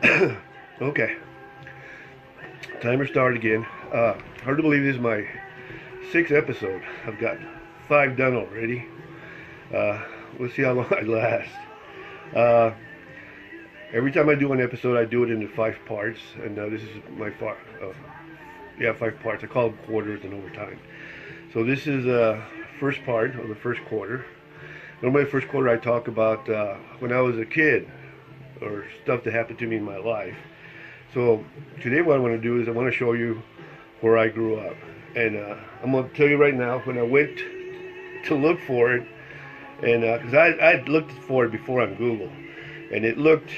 Okay, timer started again. Hard to believe this is my 6th episode. I've got 5 done already. We'll see how long I last. Uh, every time I do an episode, I do it into 5 parts, and this is my 5 parts. I call them quarters and overtime. So this is first part of the first quarter. Normally, the first quarter I talk about when I was a kid or stuff that happened to me in my life. So today what I want to do is I want to show you where I grew up. And I'm going to tell you right now, when I went to look for it, and because I'd looked for it before on Google, and it looked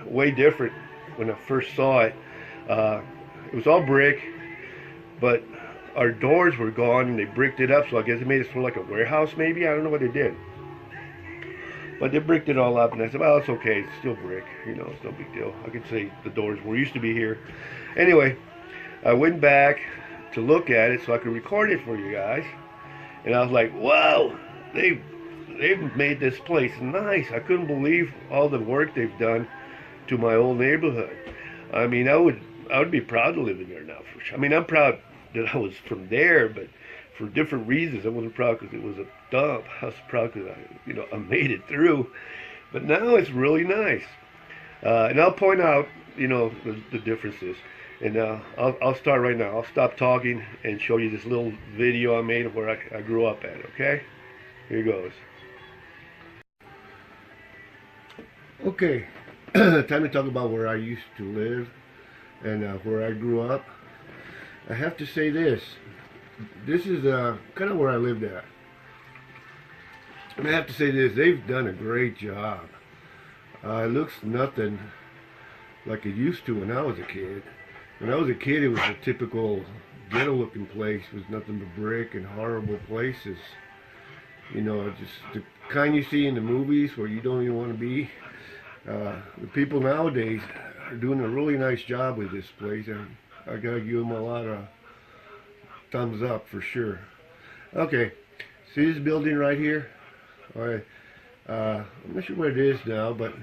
way different when I first saw it. It was all brick, but our doors were gone and they bricked it up, so I guess it made it sort of like a warehouse maybe. I don't know what they did. But they bricked it all up, and I said, well, it's okay. It's still brick. You know, it's no big deal. I could say the doors were used to be here. Anyway, I went back to look at it so I could record it for you guys. And I was like, wow, they've made this place nice. I couldn't believe all the work they've done to my old neighborhood. I mean, I would be proud to live in there now, for sure. I mean, I'm proud that I was from there, but for different reasons. I wasn't proud because it was a dump. I was proud because I made it through. But now it's really nice. And I'll point out, the differences. And I'll start right now. I'll stop talking and show you this little video I made of where I grew up at, okay? Here goes. Okay, time to talk about where I used to live and where I grew up. I have to say this. This is kind of where I lived at. And I have to say this, they've done a great job. It looks nothing like it used to when I was a kid. When I was a kid, it was a typical ghetto-looking place. It was nothing but brick and horrible places. Just the kind you see in the movies where you don't even want to be. The people nowadays are doing a really nice job with this place, and I gotta give them a lot of thumbs up for sure. Okay, see this building right here? All right, I'm not sure what it is now, but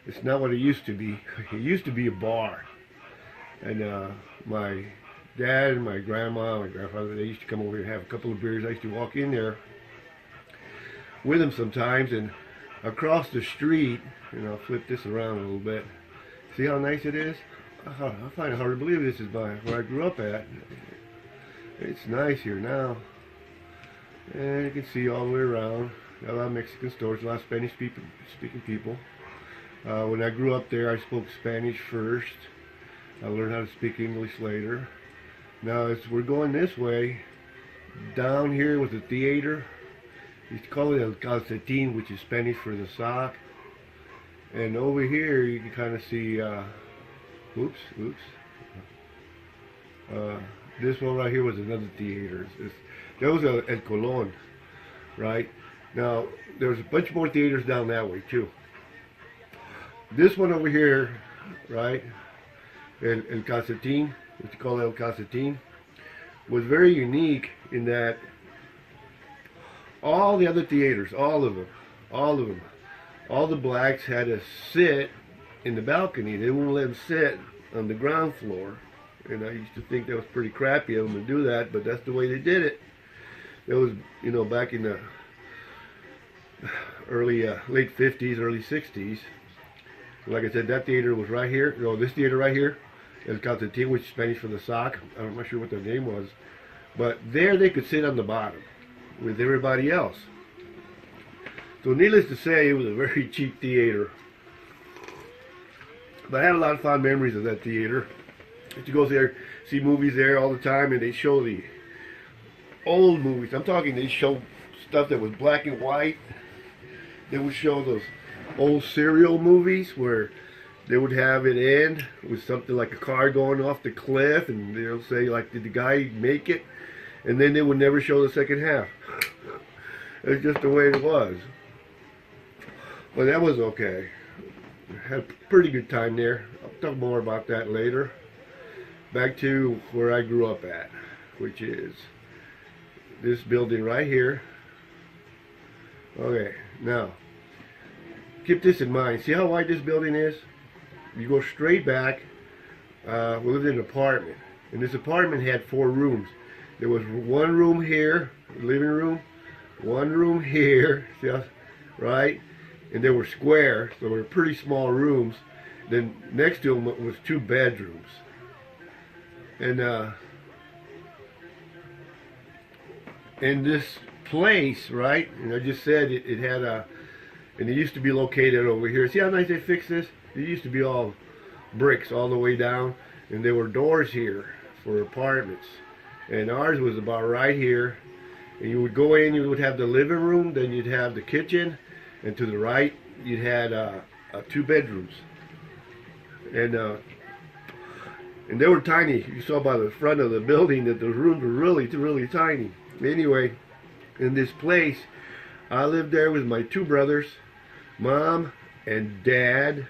it's not what it used to be. It used to be a bar, and my dad and my grandma and my grandfather, they used to come over here and have a couple of beers. I used to walk in there with them sometimes, and across the street, I'll flip this around a little bit. See how nice it is? I find it hard to believe this is where I grew up at. It's nice here now. And you can see all the way around. Got a lot of Mexican stores, a lot of Spanish speaking people. When I grew up there, I spoke Spanish first. I learned how to speak English later. Now, as we're going this way, down here was a theater. We used to call it el calcetín, which is Spanish for the sock. And over here, you can kind of see, this one right here was another theater. That was El Colón, right? Now, there's a bunch more theaters down that way, too. This one over here, right, El Calcetín, what you call El Calcetín, was very unique in that all the other theaters, all of them, all the blacks had to sit in the balcony. They wouldn't let them sit on the ground floor. And I used to think that was pretty crappy of them to do that, but that's the way they did it. That was, back in the late 50s, early 60s. Like I said, that theater was right here. This theater right here, El Calcetín, which is Spanish for the sock. I'm not sure what their name was. But there they could sit on the bottom with everybody else. So needless to say, it was a very cheap theater. But I had a lot of fond memories of that theater. I used to go there, see movies there all the time, and they show the old movies. I'm talking, they show stuff that was black and white. They would show those old serial movies where they would have it end with something like a car going off the cliff, and they'll say, like, did the guy make it? And then they would never show the second half. It's just the way it was. But that was okay. Had a pretty good time there. I'll talk more about that later. Back to where I grew up at, which is this building right here. Okay, now keep this in mind. See how wide this building is? you go straight back. We lived in an apartment, and this apartment had 4 rooms. There was one room here, living room, one room here, see how, right? And they were square, so they were pretty small rooms. Then next to them was 2 bedrooms. And in this place, right, and I just said it had a, and it used to be located over here. See how nice they fixed this? It used to be all bricks all the way down, and there were doors here for apartments. And ours was about right here. And you would go in, you would have the living room, then you'd have the kitchen, and to the right, you had 2 bedrooms. And they were tiny. You saw by the front of the building that the rooms were really, really tiny. Anyway, in this place, I lived there with my 2 brothers, mom and dad,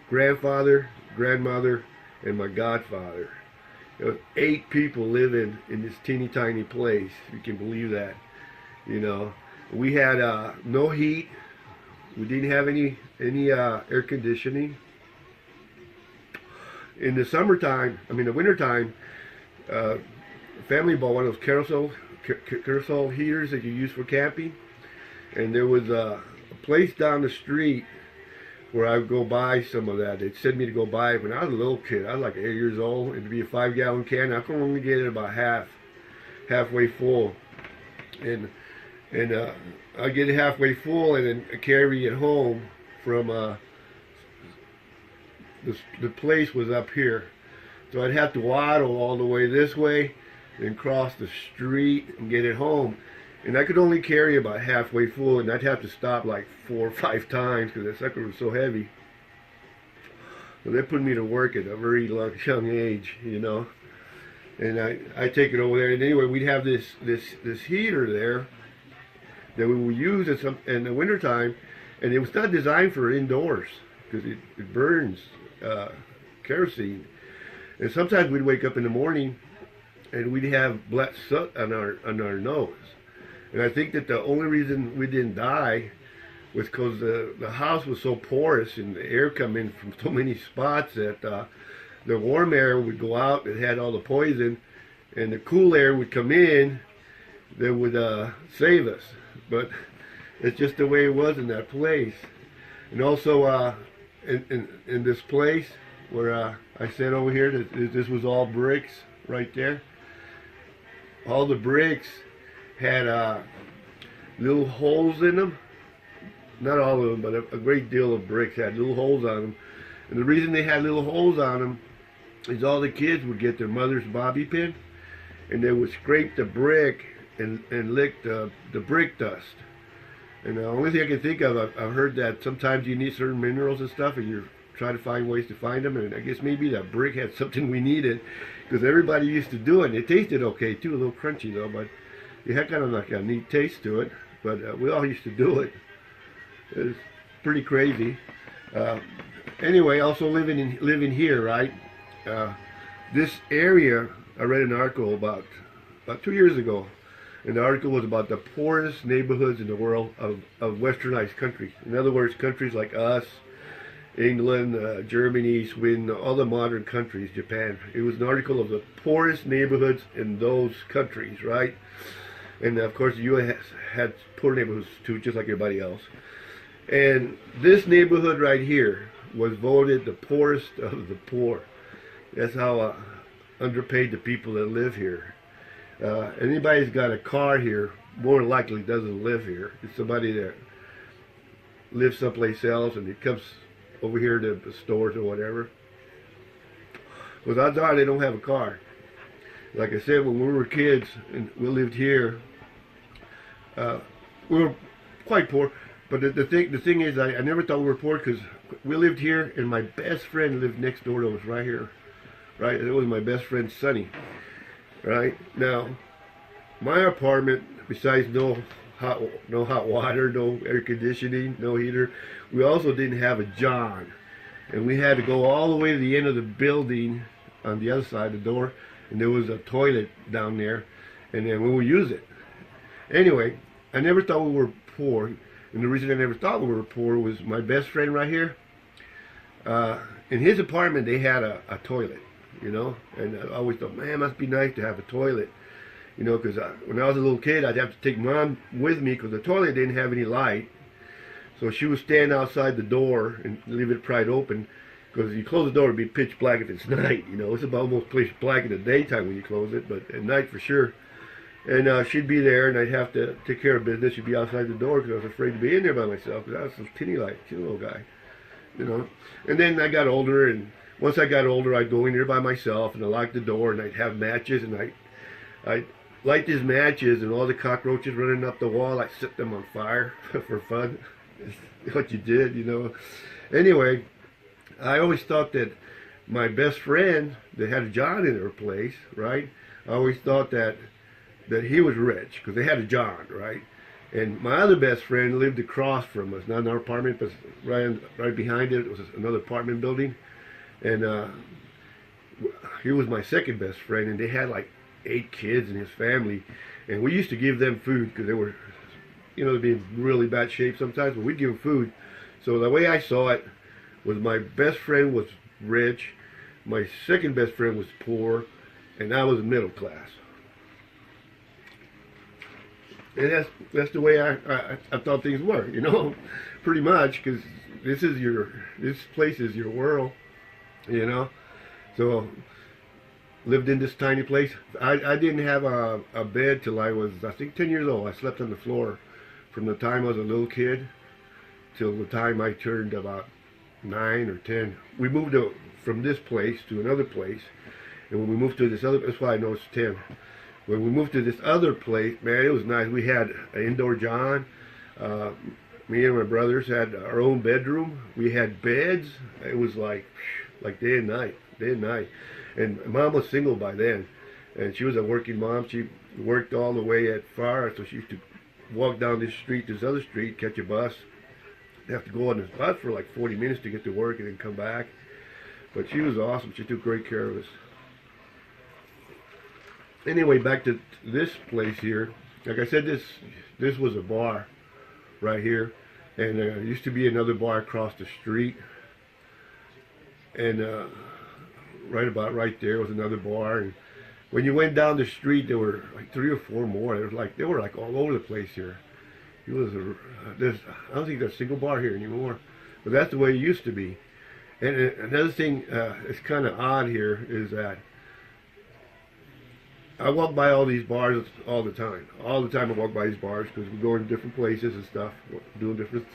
grandfather, grandmother, and my godfather. There was 8 people living in this teeny tiny place. You can believe that. You know, we had no heat. We didn't have any air conditioning. In the summertime, I mean the wintertime, family bought one of those carousel heaters that you use for camping. And there was a place down the street where I would go buy some of that. They'd send me to go buy it when I was a little kid. I was like 8 years old. It'd be a 5-gallon can. I could only get it about halfway full. And I get it halfway full and then carry it home from the place was up here. So I'd have to waddle all the way this way, then cross the street and get it home. And I could only carry about halfway full, and I'd have to stop like 4 or 5 times because that sucker was so heavy. So they put me to work at a very young age, you know. And I take it over there. And anyway, we'd have this heater there that we would use in the wintertime, and it was not designed for indoors because it burns kerosene. And sometimes we'd wake up in the morning and we'd have black soot on our nose. And I think that the only reason we didn't die was because the house was so porous and the air come in from so many spots that the warm air would go out that had all the poison, and the cool air would come in that would save us. But it's just the way it was in that place. And also in this place where I said over here that this was all bricks right there. All the bricks had little holes in them. Not all of them, but a great deal of bricks had little holes on them. And the reason they had little holes on them is all the kids would get their mother's bobby pin, and they would scrape the brick and lick the brick dust. And the only thing I can think of, I've heard that sometimes you need certain minerals and stuff, and you're trying to find ways to find them. And I guess maybe that brick had something we needed, because everybody used to do it. And it tasted okay too, a little crunchy though, but it had kind of like a neat taste to it. But we all used to do it. It was pretty crazy. Anyway, also living here, right? This area, I read an article about 2 years ago, and the article was about the poorest neighborhoods in the world of westernized countries. In other words, countries like us, England, Germany, Sweden, all the modern countries, Japan. It was an article of the poorest neighborhoods in those countries, right? And of course, the U.S. had poor neighborhoods too, just like everybody else. And this neighborhood right here was voted the poorest of the poor. That's how underpaid the people that live here. Anybody who's got a car here more likely doesn't live here. It's somebody that lives someplace else and it comes over here to the stores or whatever. Because odds are they don't have a car. Like I said, when we were kids and we lived here, we were quite poor. But the thing is, I never thought we were poor because we lived here, and my best friend lived next door to us right here. Right? It was my best friend, Sonny. Right? Now, my apartment, besides no hot water, no air conditioning, no heater, we also didn't have a john. And we had to go all the way to the end of the building on the other side of the door, and there was a toilet down there, and then we would use it. Anyway, I never thought we were poor. And the reason I never thought we were poor was my best friend right here. in his apartment they had a toilet, you know, and I always thought, man, it must be nice to have a toilet, you know, because when I was a little kid, I'd have to take Mom with me because the toilet didn't have any light. So she would stand outside the door and leave it pried open, because you close the door, it'd be pitch black if it's night, you know. It's about almost pitch black in the daytime when you close it, but at night for sure. And she'd be there, and I'd have to take care of business. She'd be outside the door because I was afraid to be in there by myself, because I was so teeny little guy, you know. And then I got older, and once I got older, I'd go in there by myself, and I'd lock the door, and I'd have matches, and I'd light these matches, and all the cockroaches running up the wall, I'd set them on fire for fun. It's what you did, you know. Anyway, I always thought that my best friend that had a John in her place, right? I always thought that he was rich because they had a John, right? And my other best friend lived across from us, not in our apartment, but right behind it was another apartment building. And he was my second best friend, and they had like 8 kids in his family. And we used to give them food because they were, you know, they'd be in really bad shape sometimes, but we'd give them food. So the way I saw it was my best friend was rich, my second best friend was poor, and I was middle class. And that's the way I thought things were, you know, pretty much, because this place is your world, you know. So lived in this tiny place. I didn't have a bed till I was, I think, 10 years old. I slept on the floor from the time I was a little kid till the time I turned about 9 or 10. We moved from this place to another place, and when we moved to this other, that's why I know it's 10. When we moved to this other place, man, it was nice. We had an indoor John. Me and my brothers had our own bedroom. We had beds. It was like day and night, day and night. And Mom was single by then, and she was a working mom. She worked all the way at far, so she used to walk down this street, this other street, catch a bus. Have to go on this bus for like 40 minutes to get to work and then come back. But she was awesome. She took great care of us. Anyway, back to this place here. Like I said, this was a bar right here, and there used to be another bar across the street, and right there was another bar. And when you went down the street, there were like 3 or 4 more. They were like all over the place here. It was I don't think there's a single bar here anymore, but that's the way it used to be. And another thing that's kind of odd here is that I walk by all these bars all the time. All the time I walk by these bars because we go in different places and stuff, doing different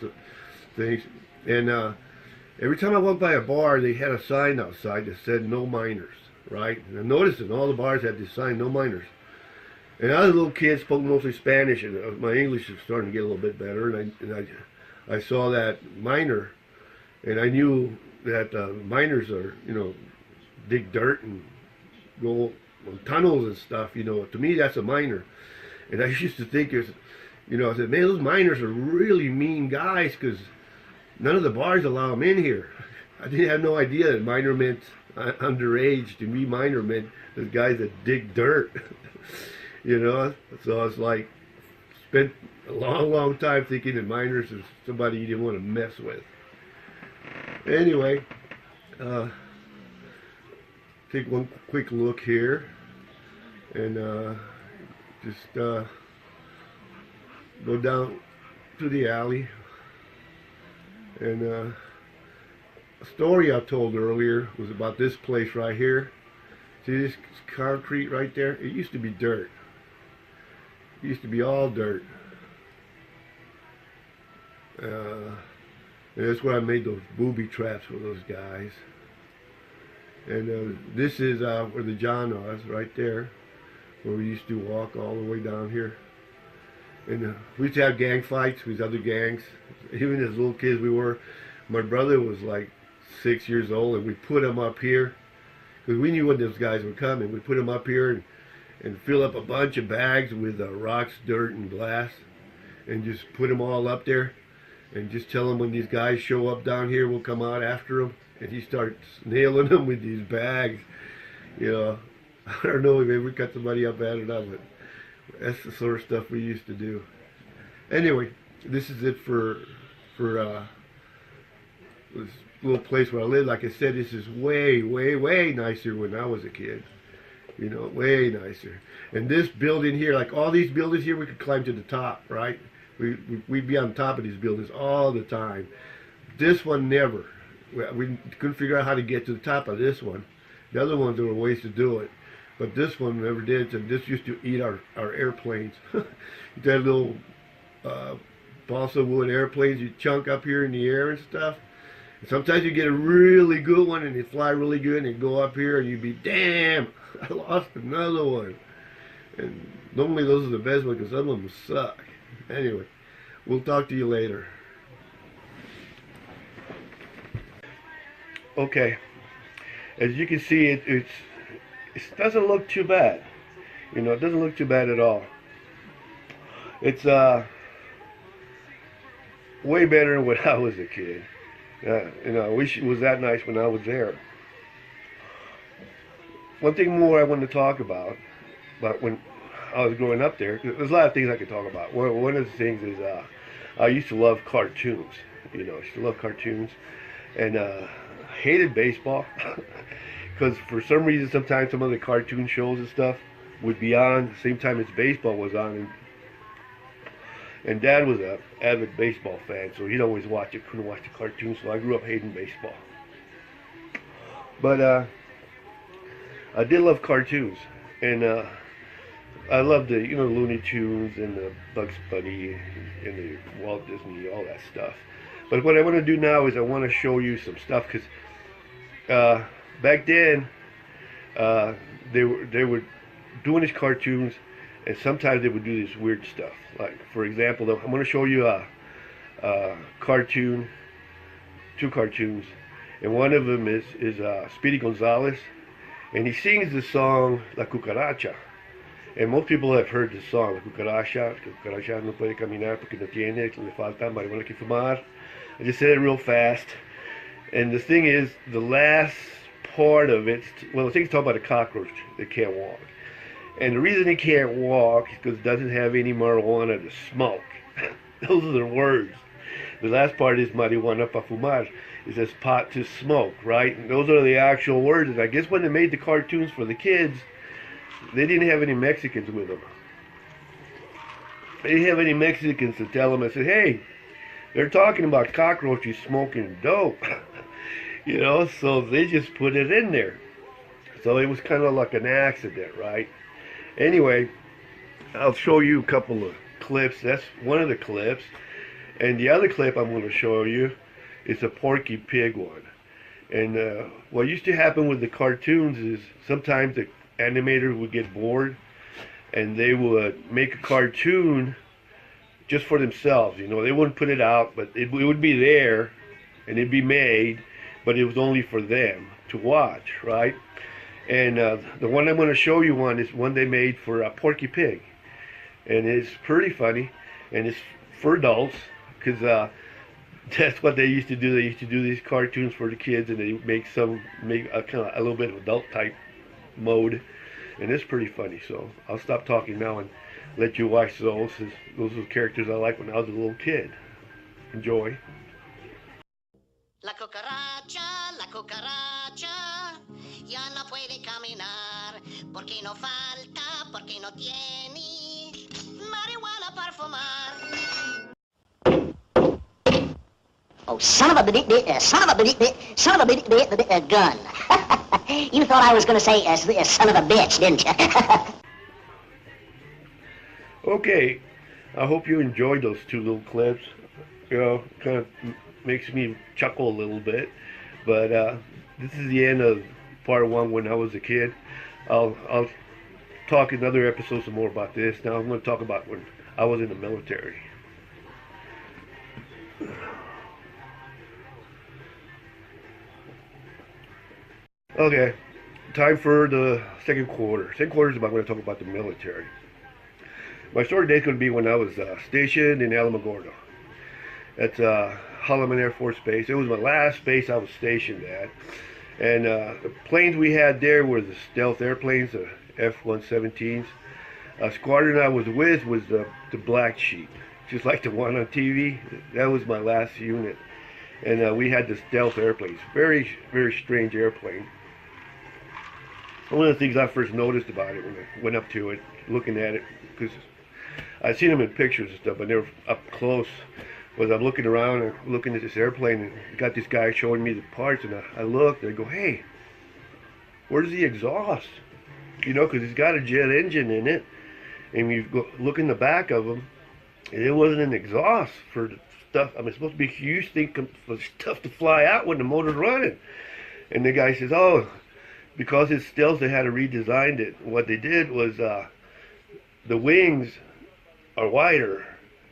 things. And every time I walk by a bar, they had a sign outside that said "No Minors," right? And I noticed that all the bars had this sign, "No Minors." And I was a little kid, spoke mostly Spanish, and my English was starting to get a little bit better. And I saw that minor, and I knew that miners are, you know, dig dirt and go on tunnels and stuff. You know, to me that's a miner. And I used to think, you know, I said, man, those miners are really mean guys because none of the bars allow them in here. I didn't have no idea that minor meant underage. To me, minor meant the guys that dig dirt. You know, so it's like, spent a long time thinking that miners is somebody you didn't want to mess with. Anyway, take one quick look here, and just go down to the alley. And a story I told earlier was about this place right here. See this concrete right there? It used to be dirt. It used to be all dirt. And that's where I made those booby traps for those guys. And this is where the John was, right there, where we used to walk all the way down here. And we used to have gang fights with other gangs. Even as little kids we were. My brother was like 6 years old, and we put him up here because we knew when those guys were coming. We put him up here and fill up a bunch of bags with rocks, dirt, and glass, and just put them all up there, and just tell them when these guys show up down here, we'll come out after them. And he starts nailing them with these bags. You know, I don't know if we ever cut somebody up bad enough, but that's the sort of stuff we used to do. Anyway, this is it for this little place where I live, like I said, this is way, way, way nicer when I was a kid. You know, way nicer. And this building here, like all these buildings here, we could climb to the top, right? We'd be on top of these buildings all the time. This one never. We couldn't figure out how to get to the top of this one. The other ones, there were ways to do it. But this one never did. So this used to eat our airplanes. That little balsa wood airplanes you chunk up here in the air and stuff. And sometimes you get a really good one and they fly really good and you go up here and you'd be, damn, I lost another one. And normally those are the best ones because some of them suck. Anyway, we'll talk to you later. Okay, as you can see, it doesn't look too bad. You know, it doesn't look too bad at all. It's way better than when I was a kid. You know, I wish it was that nice when I was there. One thing more I want to talk about when I was growing up there, 'cause there's a lot of things I could talk about. One of the things is I used to love cartoons. You know, I used to love cartoons, and hated baseball because for some reason sometimes some of the cartoon shows and stuff would be on the same time as baseball was on, and Dad was a avid baseball fan, so he'd always watch it, couldn't watch the cartoons, so I grew up hating baseball. But I did love cartoons, and I loved the, you know, Looney Tunes and the Bugs Bunny and the Walt Disney, all that stuff. But what I want to do now is I want to show you some stuff, because back then they were doing these cartoons, and sometimes they would do this weird stuff. Like, for example, I'm going to show you a cartoon, two cartoons, and one of them is Speedy Gonzales, and he sings the song La Cucaracha. And most people have heard this song, La Cucaracha no puede caminar porque no tiene, le falta marihuana que fumar. I just said it real fast. And the thing is, the last part of it, well, I think it's talking about a cockroach that can't walk. And the reason it can't walk is because it doesn't have any marijuana to smoke. Those are the words. The last part is marihuana para fumar. It says pot to smoke, right? And those are the actual words. And I guess when they made the cartoons for the kids, they didn't have any Mexicans with them. They didn't have any Mexicans to tell them. I said, hey, they're talking about cockroaches smoking dope. You know, so they just put it in there. So it was kind of like an accident, right? Anyway, I'll show you a couple of clips. That's one of the clips. And the other clip I'm going to show you is a Porky Pig one. And what used to happen with the cartoons is sometimes the animators would get bored and they would make a cartoon just for themselves. You know, they wouldn't put it out, but it would be there and it'd be made, but it was only for them to watch, right? And the one I'm going to show you is one they made for Porky Pig, and it's pretty funny, and it's for adults, because that's what they used to do. They used to do these cartoons for the kids, and they make a kind of a little bit of adult type mode, and it's pretty funny. So I'll stop talking now and let you watch those. Those are the characters I liked when I was a little kid. Enjoy. La cucaracha, ya no puede caminar, porque no falta, porque no tiene marihuana para fumar. Oh, son of a gun. You thought I was going to say son of a bitch, didn't you? Okay, I hope you enjoyed those two little clips. You know, kind of makes me chuckle a little bit. But this is the end of part one when I was a kid. I'll talk in other episodes some more about this. Now I'm going to talk about when I was in the military. Okay, time for the second quarter. Second quarter is about when I talk about the military. My story today is going to be when I was stationed in Alamogordo. That's Holloman Air Force Base. It was my last base I was stationed at. And the planes we had there were the stealth airplanes, the F-117s. Squadron I was with was the Black Sheep, just like the one on TV. That was my last unit. And we had the stealth airplanes. Very, very strange airplane. One of the things I first noticed about it when I went up to it, looking at it, because I'd seen them in pictures and stuff, but never up close, was I'm looking around and looking at this airplane, and got this guy showing me the parts, and I looked, and I go, hey, where's the exhaust? You know, because it's got a jet engine in it, and you go look in the back of them, and it wasn't an exhaust for the stuff. I mean, it's supposed to be a huge thing for stuff to fly out when the motor's running. And the guy says, oh, because it's stealth, they had to redesign it. What they did was the wings are wider,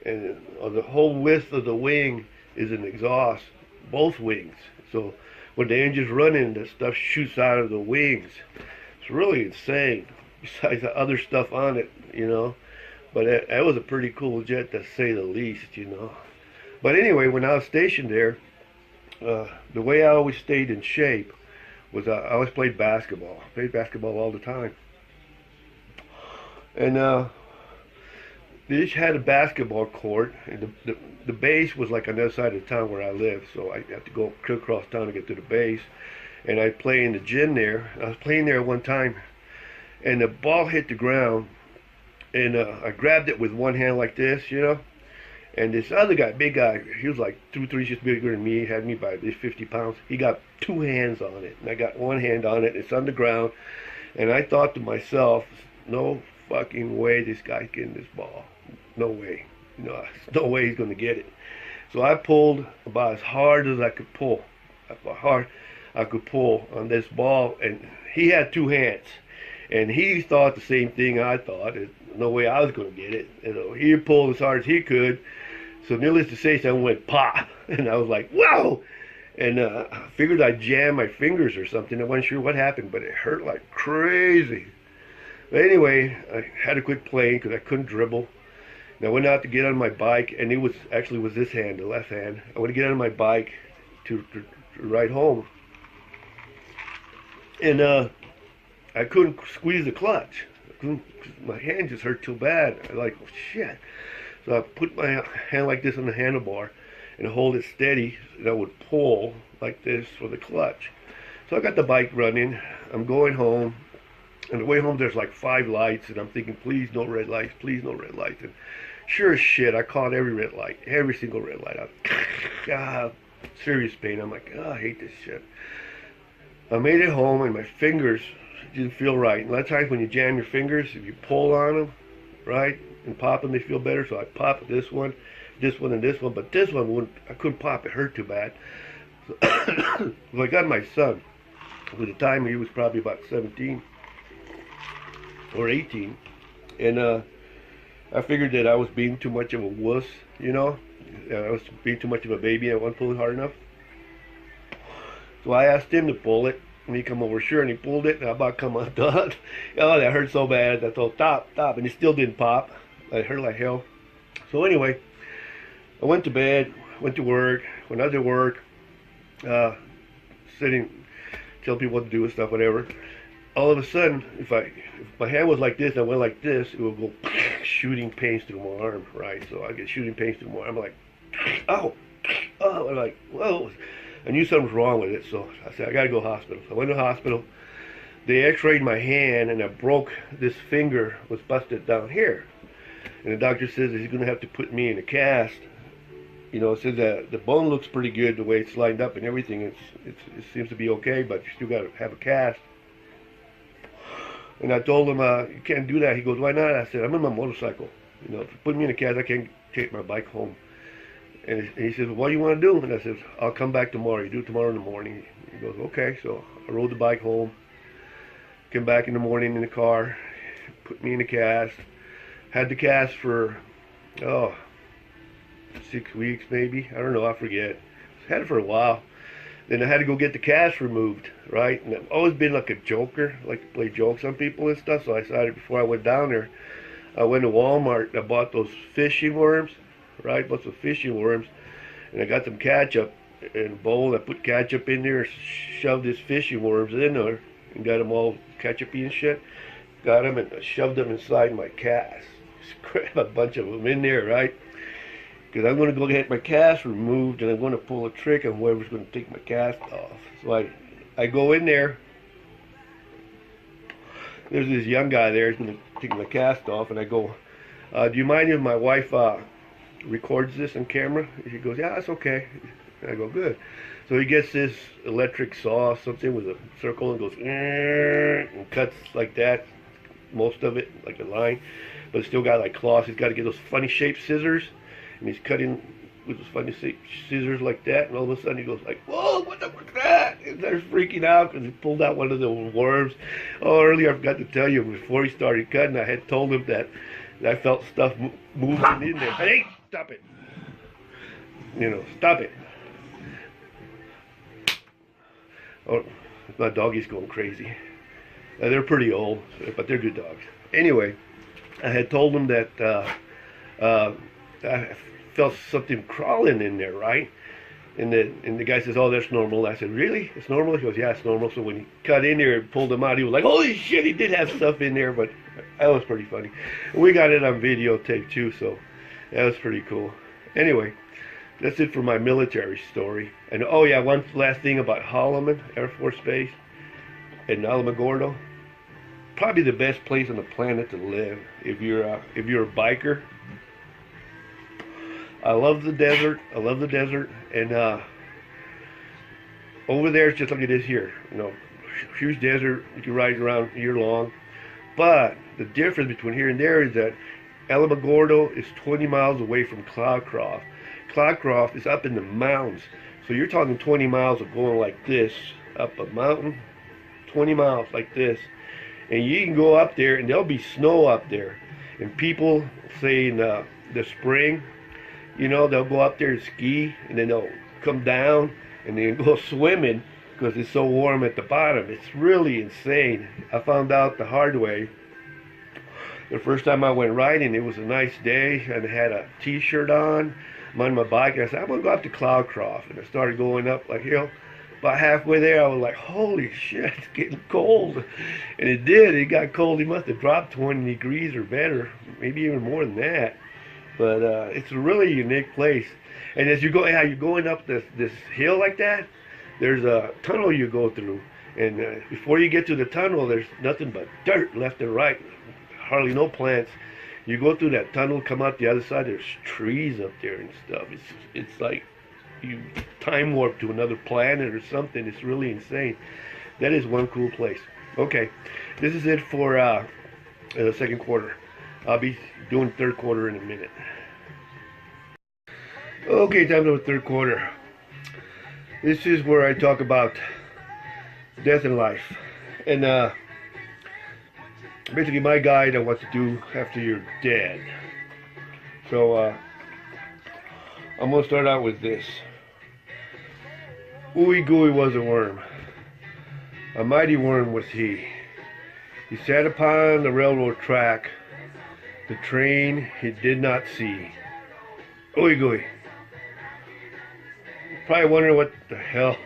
and the whole width of the wing is an exhaust, both wings. So when the engine's running, the stuff shoots out of the wings. It's really insane, besides the other stuff on it, you know. But it was a pretty cool jet, to say the least, you know. But anyway, when I was stationed there, the way I always stayed in shape was I always played basketball. Played basketball all the time. And they each had a basketball court, and the base was like on the other side of town where I lived, so I had to go across town to get to the base. And I'd play in the gym there. I was playing there one time, and the ball hit the ground, and I grabbed it with one hand like this, you know. And this other guy, big guy, he was like 2, 3 inches bigger than me, had me by at least 50 pounds. He got 2 hands on it, and I got 1 hand on it. It's on the ground, and I thought to myself, no fucking way this guy's getting this ball. No way. You know, there's no way he's going to get it. So I pulled about as hard as I could pull. How hard I could pull on this ball, and he had 2 hands. And he thought the same thing I thought. There's no way I was going to get it. You know, he pulled as hard as he could. So needless to say, something went pop. And I was like, whoa! And I figured I'd jam my fingers or something. I wasn't sure what happened, but it hurt like crazy. But anyway, I had to quit playing because I couldn't dribble. And I went out to get on my bike, and it was actually was this hand, the left hand. I went to get on my bike to ride home. And I couldn't squeeze the clutch. My hand just hurt too bad. I like, oh shit. So I put my hand like this on the handlebar and hold it steady, and I would pull like this for the clutch. So I got the bike running. I'm going home. On the way home, there's like 5 lights, and I'm thinking, please no red lights, please no red lights. And sure as shit, I caught every red light, every single red light. Serious pain. I'm like, oh, I hate this shit. I made it home, and my fingers didn't feel right. And a lot of times when you jam your fingers, if you pull on them, right, and pop them, they feel better. So I popped this one, and this one, but this one I couldn't pop. It hurt too bad. So I got my son. At the time, he was probably about 17 or 18, and I figured that I was being too much of a wuss, you know. I was being too much of a baby. I wasn't pulling hard enough. So I asked him to pull it, and he come over, sure, and he pulled it, and I about come undone. Oh, that hurt so bad. I thought, stop, and it still didn't pop. It hurt like hell. So anyway, I went to bed, went to work. When I was at work, sitting, telling people what to do and stuff, whatever. All of a sudden, if my hand was like this, and I went like this, it would go shooting pains through my arm, right? So I get shooting pains through my arm. I'm like, oh, I'm like, whoa. I knew something was wrong with it, so I said, I gotta go to the hospital. So I went to the hospital. They x-rayed my hand, and I broke, this finger was busted down here. And the doctor says that he's gonna have to put me in a cast. You know, it says that the bone looks pretty good, the way it's lined up and everything. It seems to be okay, but you still gotta have a cast. And I told him, you can't do that. He goes, why not? I said, I'm on my motorcycle. You know, if you put me in a cast, I can't take my bike home. And he says, well, what do you want to do? And I said, I'll come back tomorrow. You do it tomorrow in the morning. He goes, okay. So I rode the bike home, came back in the morning in the car, put me in the cast. Had the cast for, 6 weeks maybe. I don't know, I forget. Had it for a while. Then I had to go get the cast removed, right? And I've always been like a joker, like to play jokes on people and stuff. So I decided before I went down there, I went to Walmart and I bought those fishing worms, right? Bought some fishing worms, and I got some ketchup in a bowl. I put ketchup in there, shoved these fishing worms in there, and got them all ketchupy and shit. Got them and I shoved them inside my cast. Just grabbed a bunch of them in there, right? because I'm going to go get my cast removed, and I'm going to pull a trick on whoever's going to take my cast off. So I go in there. There's this young guy there. He's going to take my cast off, and I go, do you mind if my wife records this on camera? And she goes, yeah, that's okay. And I go, good. So he gets this electric saw, something with a circle, and goes, and cuts like that, most of it, like a line. But it's still got like claws. He's got to get those funny shaped scissors, and he's cutting with those funny scissors like that, and all of a sudden he goes like, whoa, what the fuck is that? And they're freaking out because he pulled out one of the worms. Oh, earlier I forgot to tell you, before he started cutting, I had told him that I felt stuff moving in there. Hey, stop it. You know, stop it. Oh, my doggy's going crazy. They're pretty old, but they're good dogs. Anyway, I had told him that I felt something crawling in there, right? And the guy says, oh, that's normal. I said, really? It's normal? He goes, yeah, it's normal. So when he cut in there and pulled him out, he was like, holy shit, he did have stuff in there. But that was pretty funny. And we got it on videotape too, so that was pretty cool. Anyway, that's it for my military story. And oh yeah, one last thing about Holloman Air Force Base in Alamogordo. Probably the best place on the planet to live if you're a biker. I love the desert. I love the desert, and over there it's just like it is here. You know, huge desert. You can ride around year long. But the difference between here and there is that Alamogordo is 20 miles away from Cloudcroft. Cloudcroft is up in the mountains, so you're talking 20 miles of going like this up a mountain, 20 miles like this, and you can go up there and there'll be snow up there, and people say in the spring, you know, they'll go up there and ski, and then they'll come down and then go swimming because it's so warm at the bottom. It's really insane. I found out the hard way. The first time I went riding, it was a nice day, and I had a t-shirt on. I'm on my bike, and I said, I'm going to go up to Cloudcroft. And I started going up like hill. About halfway there, I was like, holy shit, it's getting cold. And it did. It got cold. It must have dropped 20 degrees or better, maybe even more than that. But it's a really unique place. And as you go, you're going up this hill like that, there's a tunnel you go through. And before you get to the tunnel, there's nothing but dirt left and right. Hardly no plants. You go through that tunnel, come out the other side, there's trees up there and stuff. It's like you time warp to another planet or something. It's really insane. That is one cool place. Okay, this is it for the second quarter. I'll be doing third quarter in a minute. Okay, time for the third quarter. This is where I talk about death and life. And basically my guide on what to do after you're dead. So I'm going to start out with this. Ooey gooey was a worm. A mighty worm was he. He sat upon the railroad track. The train he did not see. Ooey gooey. Probably wondering what the hell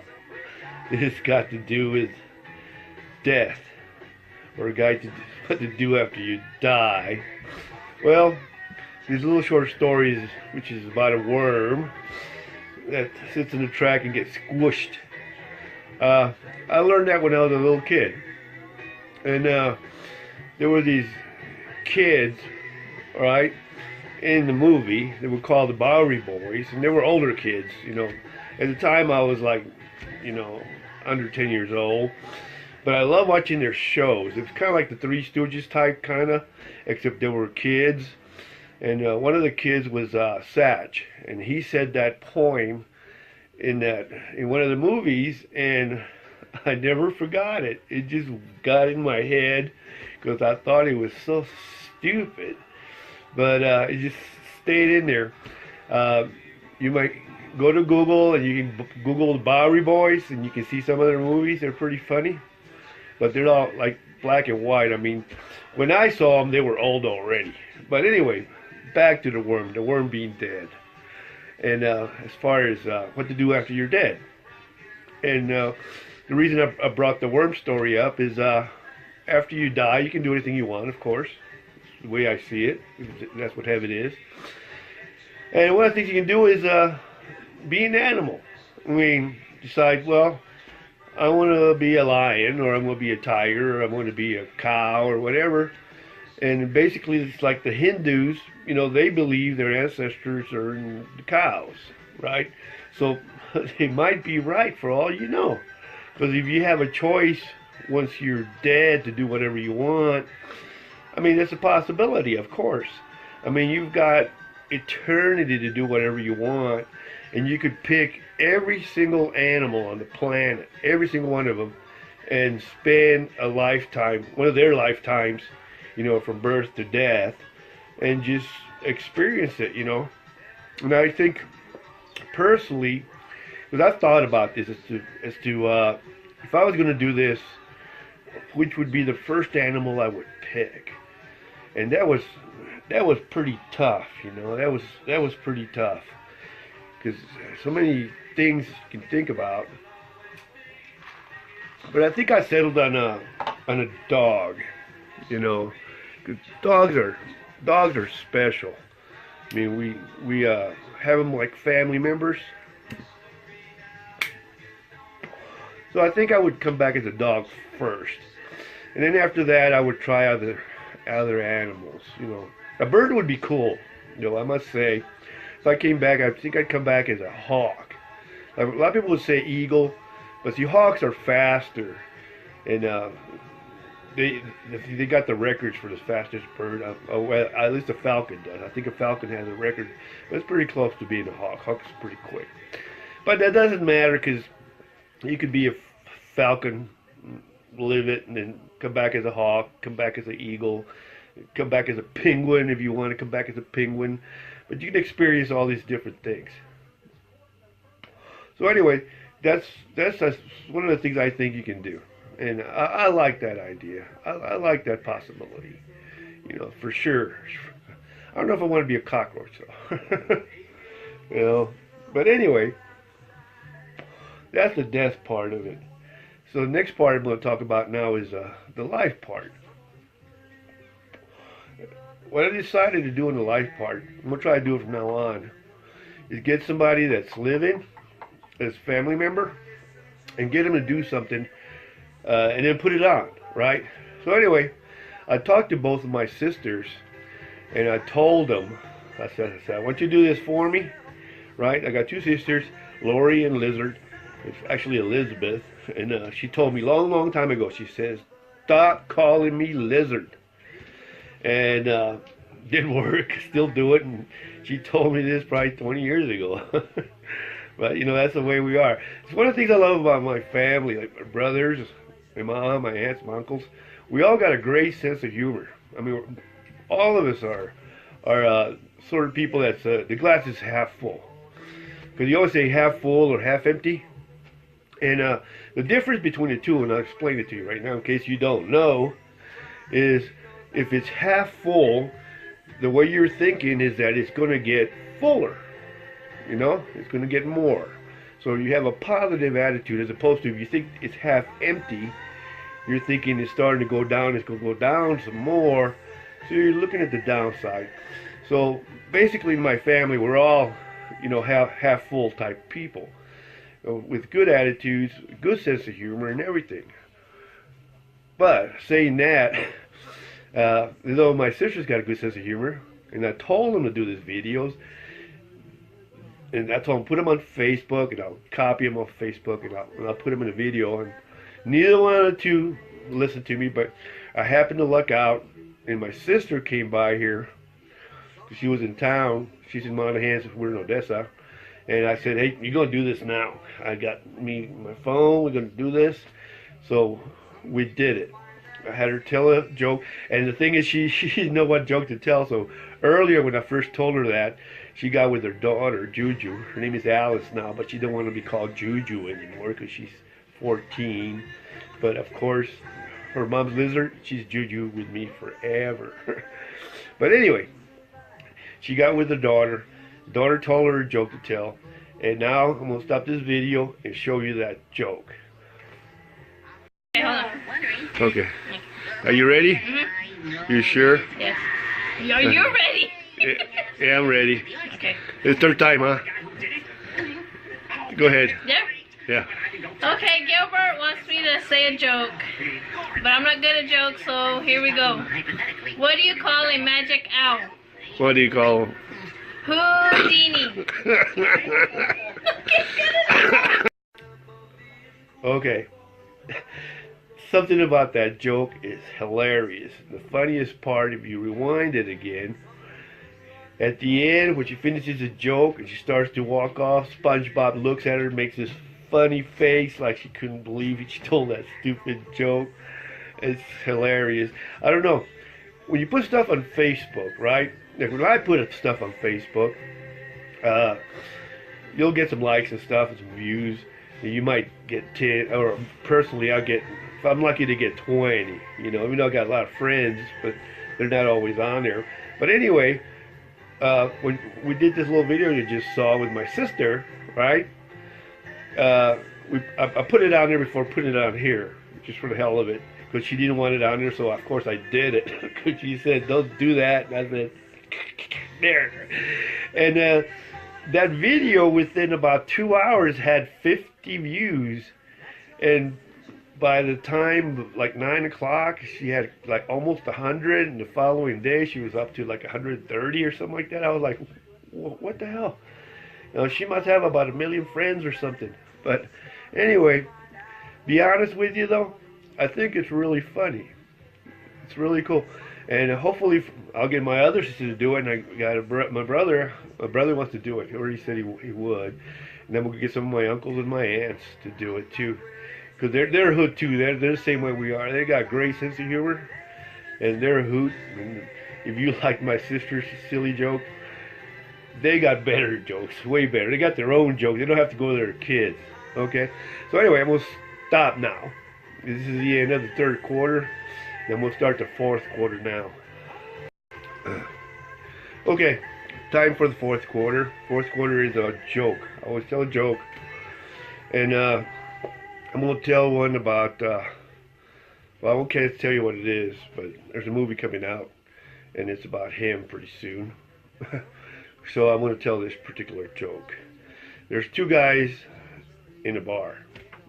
this got to do with death, or a guide what to do after you die. Well, these little short stories, which is about a worm that sits in the track and gets squished. I learned that when I was a little kid, and there were these kids, right, in the movie. They were called the Bowery Boys, and they were older kids. You know, at the time I was like, you know, under 10 years old. But I love watching their shows. It's kind of like the Three Stooges type, kind of, except they were kids. And one of the kids was Satch, and he said that poem in one of the movies, and I never forgot it. It just got in my head because I thought it was so stupid, but it just stayed in there. You might go to Google and you can Google the Bowery Boys, and you can see some of their movies. They're pretty funny, but they're all like black and white. I mean, when I saw them, they were old already. But anyway, back to the worm being dead. And as far as what to do after you're dead. And the reason I brought the worm story up is after you die, you can do anything you want, of course. It's the way I see it. That's what heaven is. And one of the things you can do is be an animal. I mean, decide, well, I want to be a lion, or I'm going to be a tiger, or I'm going to be a cow, or whatever. And basically, it's like the Hindus, you know, they believe their ancestors are in the cows, right? So they might be right for all you know. Because if you have a choice once you're dead to do whatever you want, I mean, that's a possibility, of course. I mean, you've got eternity to do whatever you want, and you could pick every single animal on the planet, every single one of them, and spend a lifetime, one of their lifetimes, you know, from birth to death, and just experience it, you know. And I think, personally, because I've thought about this, as to if I was going to do this, which would be the first animal I would pick, and that was pretty tough, you know. That was pretty tough, because so many things you can think about. But I think I settled on a dog, you know. 'Cause dogs are special. I mean, we have them like family members. So I think I would come back as a dog first, and then after that I would try other animals. You know, a bird would be cool. You know, I must say, if I came back, I think I'd come back as a hawk. A lot of people would say eagle, but see, hawks are faster, and they got the records for the fastest bird. Well, at least a falcon does. I think a falcon has a record, but it's pretty close to being a hawk. Hawk's pretty quick, but that doesn't matter, because you could be a falcon, live it, and then come back as a hawk, come back as an eagle, come back as a penguin if you want to come back as a penguin. But you can experience all these different things. So anyway, that's one of the things I think you can do. And I like that idea. I like that possibility. You know, for sure. I don't know if I want to be a cockroach, though. You know, but anyway, that's the death part of it. So the next part I'm going to talk about now is the life part. What I decided to do in the life part, I'm going to try to do it from now on, is get somebody that's living, as a family member, and get them to do something, and then put it on, right? So anyway, I talked to both of my sisters, and I told them, I said, I want you to do this for me, right? I got two sisters, Lori and Lizard. It's actually Elizabeth, and she told me long time ago, she says, stop calling me Lizard. And didn't work, still do it, and she told me this probably 20 years ago. But, you know, that's the way we are. It's one of the things I love about my family, like my brothers, my mom, my aunts, my uncles. We all got a great sense of humor. I mean, all of us are sort of people that's, the glass is half full. Because you always say half full or half empty. And the difference between the two, and I'll explain it to you right now in case you don't know, is if it's half full, the way you're thinking is that it's going to get fuller. You know, it's going to get more. So you have a positive attitude, as opposed to if you think it's half empty, you're thinking it's starting to go down, it's going to go down some more. So you're looking at the downside. So basically in my family, we're all, you know, half full type people, with good attitudes, good sense of humor and everything. But saying that, though my sister's got a good sense of humor, and I told them to do these videos, and I told them put them on Facebook, and I'll copy them off Facebook, and I'll put them in a video, and neither one of the two listened to me, but I happened to luck out, and my sister came by here. She was in town. She's in Monahans, we're in Odessa. And I said, hey, you're going to do this now. I got my phone, we're going to do this. So we did it. I had her tell a joke. And the thing is, she didn't know what joke to tell. So earlier when I first told her that, she got with her daughter, Juju. Her name is Alice now, but she didn't want to be called Juju anymore because she's 14. But of course, her mom's Lizard. She's Juju with me forever. But anyway, she got with her daughter. Daughter told her a joke to tell, and now I'm going to stop this video and show you that joke. Okay, hold on. Okay. Are you ready? Mm-hmm. You sure? Yes. Are you ready? Yeah, I'm ready. Okay. It's third time, huh? Go ahead. Yeah? Yeah. Okay, Gilbert wants me to say a joke. But I'm not good at jokes, so here we go. What do you call a magic owl? What do you call him? Houdini. Okay. Something about that joke is hilarious. The funniest part, if you rewind it again, at the end, when she finishes a joke and she starts to walk off, SpongeBob looks at her, makes this funny face like she couldn't believe she told that stupid joke. It's hilarious. I don't know. When you put stuff on Facebook, right? Like when I put stuff on Facebook, you'll get some likes and stuff and some views. And you might get 10, or personally, I'll get, if I'm lucky to get 20. You know, even though I got a lot of friends, but they're not always on there. But anyway, when we did this little video you just saw with my sister, right? I put it on there before putting it on here, just for the hell of it, because she didn't want it on there, so of course I did it. Because she said, "Don't do that," and I said, "There." And that video, within about 2 hours, had 50 views, and by the time like 9 o'clock, she had like almost 100, and the following day she was up to like 130 or something like that. I was like, "What the hell?" You know, she must have about 1 million friends or something. But anyway, be honest with you though, I think it's really funny. It's really cool, and hopefully I'll get my other sister to do it. And I got my brother. My brother wants to do it. He already said he would, and then we'll get some of my uncles and my aunts to do it too, because they're hood too. They're the same way we are. They got a great sense of humor, and they're a hoot. And if you like my sister's silly joke, they got better jokes, way better. They got their own jokes. They don't have to go to their kids. Okay? So anyway, I'm going to stop now. This is the end of the third quarter. Then we'll start the fourth quarter now. Okay, time for the fourth quarter. Fourth quarter is a joke. I always tell a joke. And I'm going to tell one about, well, I won't tell you what it is, but there's a movie coming out, and it's about him pretty soon. So I'm going to tell this particular joke. There's two guys in a bar.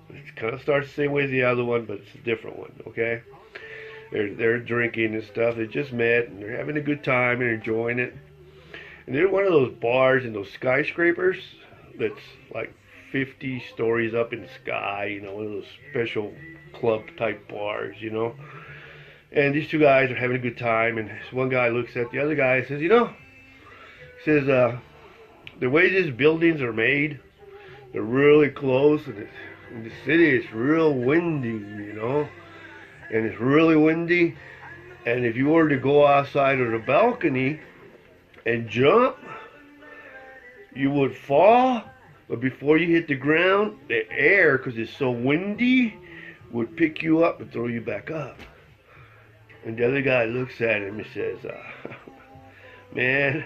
It kind of starts the same way as the other one, but it's a different one, okay? They're drinking and stuff. They just met, and they're having a good time and enjoying it. And they're one of those bars in those skyscrapers that's like 50 stories up in the sky, you know, one of those special club-type bars, you know? And these two guys are having a good time, and this one guy looks at the other guy and says, you know, says, the way these buildings are made, they're really close, and in the city it's real windy, you know, and it's really windy, and if you were to go outside of the balcony and jump, you would fall, but before you hit the ground, the air, because it's so windy, would pick you up and throw you back up. And the other guy looks at him and says, man,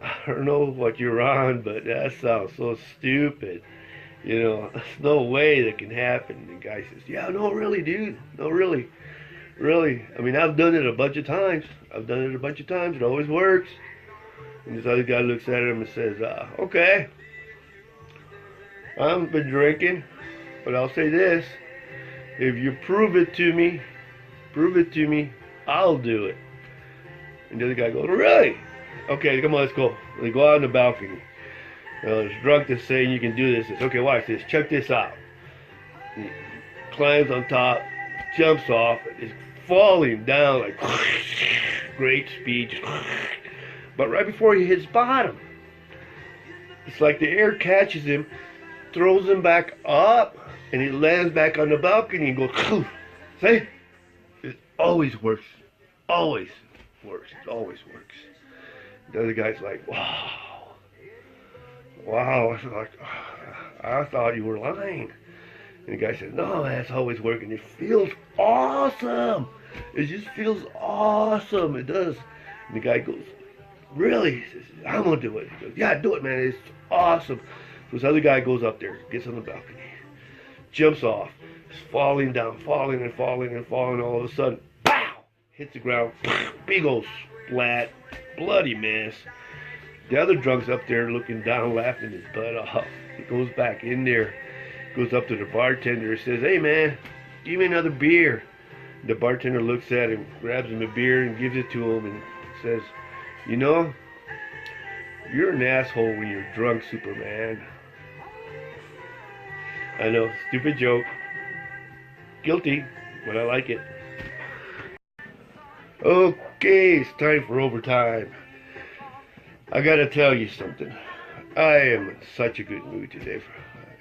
I don't know what you're on, but that sounds so stupid. You know, there's no way that can happen. The guy says, yeah, no, really, dude. No, really. Really. I mean, I've done it a bunch of times. It always works. And this other guy looks at him and says, okay. I haven't been drinking, but I'll say this. If you prove it to me, I'll do it. And the other guy goes, really? Okay, come on, let's go. They go out on the balcony. This drunk that's saying you can do this. Says, okay, watch this. Check this out. He climbs on top, jumps off, is falling down like great speed. But right before he hits bottom, it's like the air catches him, throws him back up, and he lands back on the balcony and goes, see? It always works. Always works. It always works. The other guy's like, wow. It's like, I thought you were lying. And the guy said, no, that's always working. It feels awesome. It just feels awesome. It does. And the guy goes, really? He says, I'm going to do it. He goes, yeah, do it, man. It's awesome. So this other guy goes up there, gets on the balcony, jumps off, is falling down, falling. All of a sudden, pow! hits the ground, big old splat, bloody mess. The other drunk's up there looking down, laughing his butt off. He goes back in there, goes up to the bartender, says, "Hey man, give me another beer." The bartender looks at him, grabs him a beer and gives it to him and says, "You know, you're an asshole when you're drunk, Superman." I know, stupid joke. Guilty, but I like it. Okay, it's time for overtime. I gotta tell you something. I am in such a good mood today.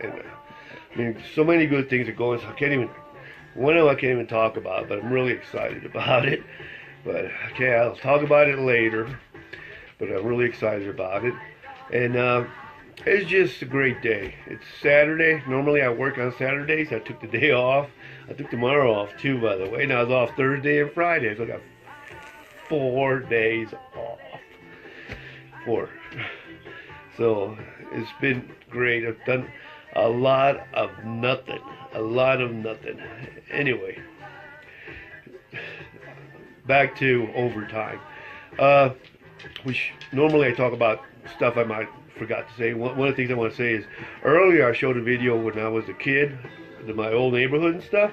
I mean, so many good things are going, so I can't even talk about, but I'm really excited about it. But okay, I'll talk about it later. But I'm really excited about it. And it's just a great day. It's Saturday. Normally I work on Saturdays. I took the day off. I took tomorrow off too, by the way. And I was off Thursday and Friday. So I got 4 days off. 4. So it's been great. I've done a lot of nothing. A lot of nothing. Anyway, back to overtime. Which normally I talk about stuff I might forgot to say. One of the things I want to say is, earlier I showed a video when I was a kid in my old neighborhood and stuff.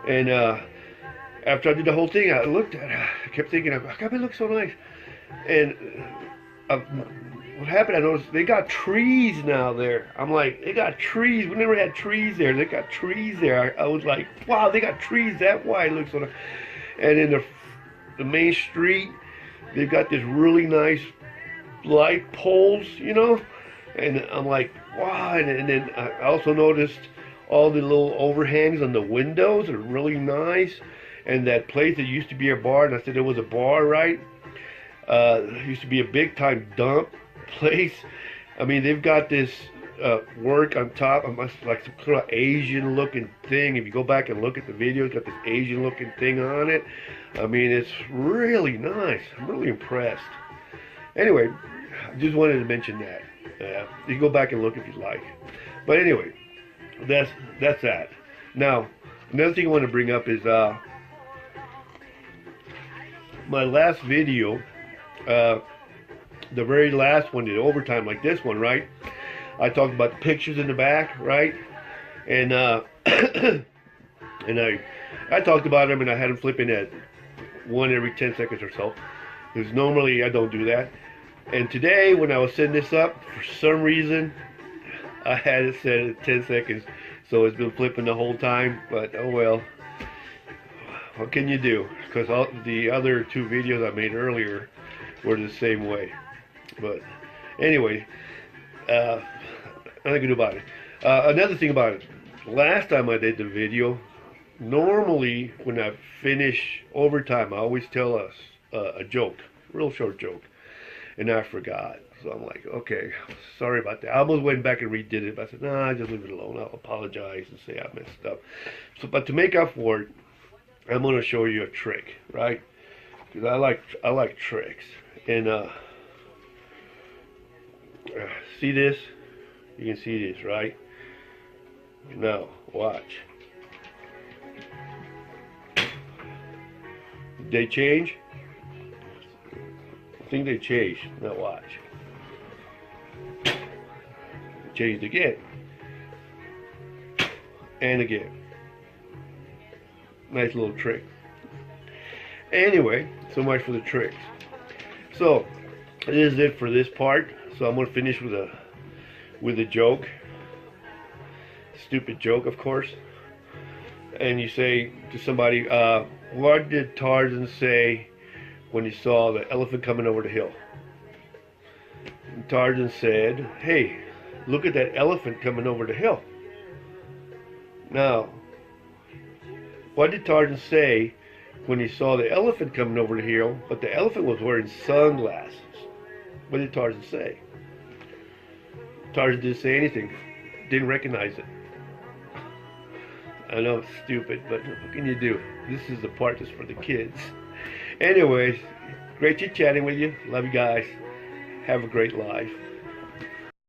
And after I did the whole thing, I looked at it. I kept thinking, how come it looks so nice? And what happened, I noticed they got trees now there. I'm like, they got trees. We never had trees there. They got trees there. I was like, wow, they got trees. That's why it looks so nice. And in the main street, they've got this really nice light poles, you know? And I'm like, wow. And then I also noticed all the little overhangs on the windows are really nice. And that place that used to be a bar, and I said it was a bar, right? It used to be a big time dump place. I mean, they've got this work on top. Like some kind of Asian looking thing. If you go back and look at the video, it's got this Asian looking thing on it. I mean, it's really nice. I'm really impressed. Anyway, I just wanted to mention that. You can go back and look if you like. But anyway, that's that. Now, another thing I want to bring up is my last video, the very last one, the overtime like this one, right? I talked about the pictures in the back, right? And and I talked about them, and I had them flipping at 1 every 10 seconds or so. Because normally I don't do that. And today, when I was setting this up, for some reason, I had it set at 10 seconds. So it's been flipping the whole time. But oh well. What can you do? Because all the other 2 videos I made earlier were the same way. But anyway, nothing I can do about it. Another thing about it. Last time I did the video, normally when I finish overtime, I always tell us a joke, real short joke, and I forgot. So I'm like, okay, sorry about that. I almost went back and redid it, but I said, nah, just leave it alone. I'll apologize and say I messed up. So, but to make up for it, I'm going to show you a trick, right? Because I like tricks. And see this? You can see this, right? Now, watch. Did they change? I think they changed. Now watch. Changed again. And again. Nice little trick. Anyway, so much for the tricks. So, this is it for this part. So I'm going to finish with a joke. Stupid joke, of course. And you say to somebody, what did Tarzan say when he saw the elephant coming over the hill? And Tarzan said, hey, look at that elephant coming over the hill. Now, what did Tarzan say when he saw the elephant coming over the hill, but the elephant was wearing sunglasses? What did Tarzan say? Tarzan didn't say anything. Didn't recognize it. I know it's stupid, but what can you do? This is the part that's for the kids. Anyways, great chit-chatting with you. Love you guys. Have a great life.